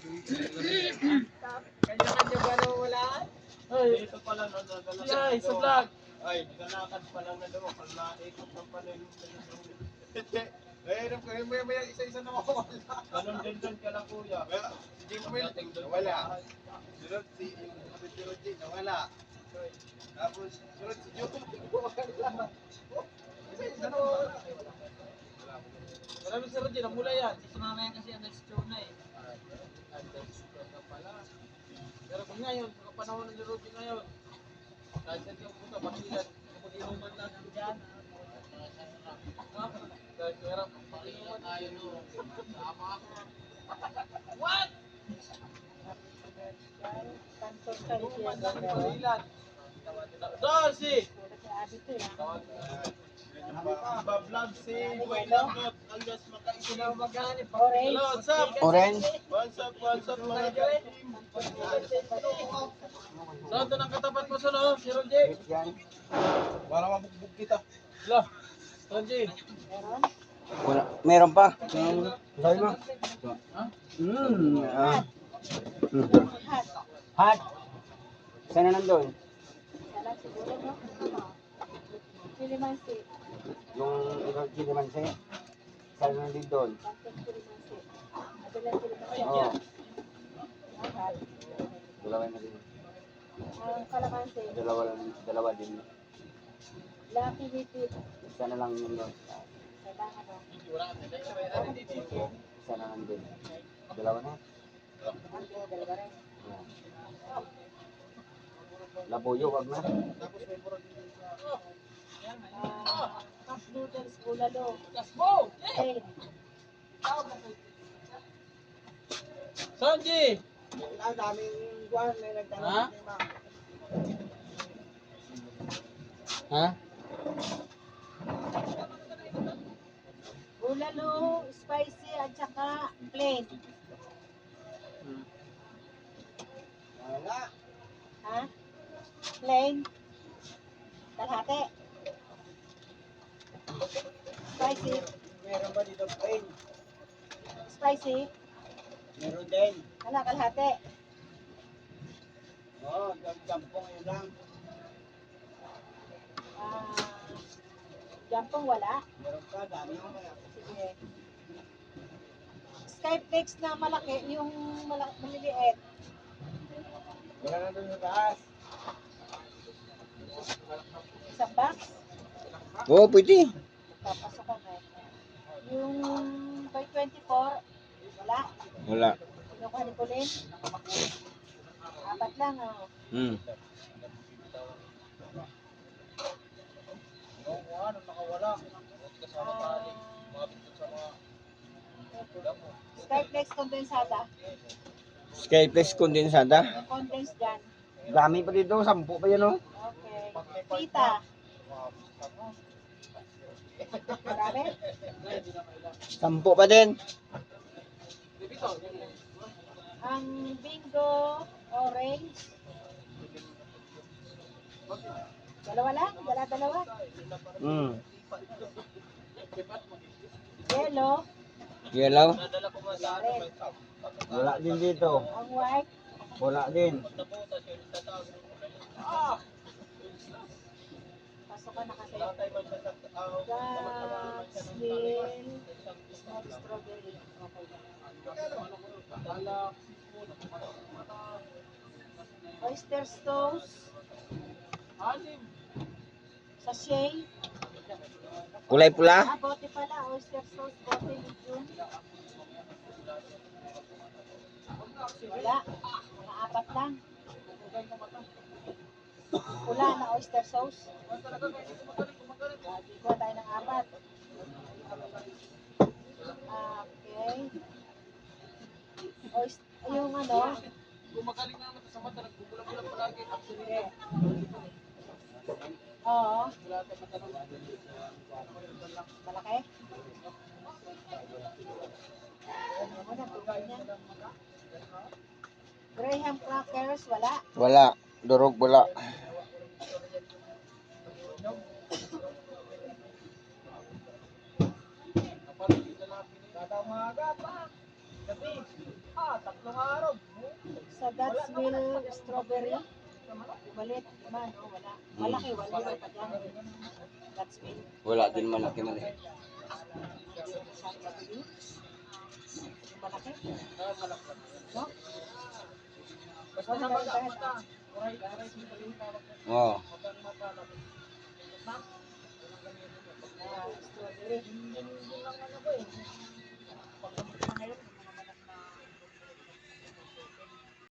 Kanya-kanya ba na wala? Ay, Dito pala nadala. ay, sa vlog. Ay, nagalakad pa lang na daw. Pala, ikot ng pala yung Hirap ko, may isa-isa na mawawala. ganun din doon kala kuya. Hindi mo may nawala. Sunod si Roger, nawala. Tapos, sunod si Joe, nawala. Isa-isa na mawawala. Marami sa Roger, namula yan. Sa mamaya kasi ang next show na eh. Pero kung ngayon, sa panahon ng Roger ngayon, kahit saan ka pumunta, pakilan, kapag inuman lang dyan. Dahil pera, pakinuman tayo no. Sama ako. What? Inuman lang yung pakilan. Darcy! Iba-vlog si Wailambot alias Makaisin. Hello, what's up? Orange. What's up mga ka-team? Saan ito ng katapat mo sa no? Si Roger? Yan. Para mabugbog kita. Hello, Roger. Wala. Meron pa. Sabi mo. Ha? Hot. Saan na nandun? Chilimansi. Yung ikaw Chilimansi? Saan na nandun doon? Adalan Chilimansi. Oo. Dalawa na din. Ang Calamansi. Dalawa din. Lucky Hipit. Isa na lang yun doon. Kailangan mo. Isa na nandun. Dalawa na. Dalawa rin. Oo. Labuyo, wag na. Cup noodles, bulalo. Let's go! Plain. Sanji! Ang daming buwan na Ha? Ha? Bulalo, spicy, at saka plain. Wala. Ha? Plain. Kalahati. Spicy. Meron ba dito plain? Spicy. Meron din. Kalahati. Oo, jampong yun lang. Jampong wala. Meron pa, dami ko kaya. Sige. Skyflex na malaki, yung maliliit. Wala na doon sa taas. Isang box. Oo, pwede. Papasok ko na. Yung by 24, wala. Wala. Kinukuha ni Colin. Apat lang, oh. Ano, nakawala. Skyflex condensada. Skyflex kondensada. Yung condense dyan. Dami pa dito. 10 pa yan, oh. Okay. Pita. Marami? 10 pa din. Ang bingo, orange. Dalawa lang? Dalawa? Yellow. Yellow. Red. Wala din dito. Ang white. Wala din. Pasok ka na kasi. Jasmine. Small strawberry. Okay. Oyster sauce. Sachet. Kulay pula. Bote pala. Oyster sauce. Bote medium. Wala. Mga apat lang. Pula na oyster sauce. Kuha tayo ng apat. Okay. Yung ano? Gumagaling naman sa mata, nagbubulang-bulang palagi. Sige. Oo. Malaki? Ano na, tugal niya. Graham crackers, wala. Wala. Durog wala. Kada umaga pa. Gabi. Tatlo Nung araw, Sa Godswill strawberry. Malit man, no? Wala. Malaki, wala pa dyan. Godswill. Wala din malaki maliit. Masyadong mabili. Yung malaki. No? basta sa baga, aray simple yung tawag ko. Oo. Magang mapalapit. Strawberry.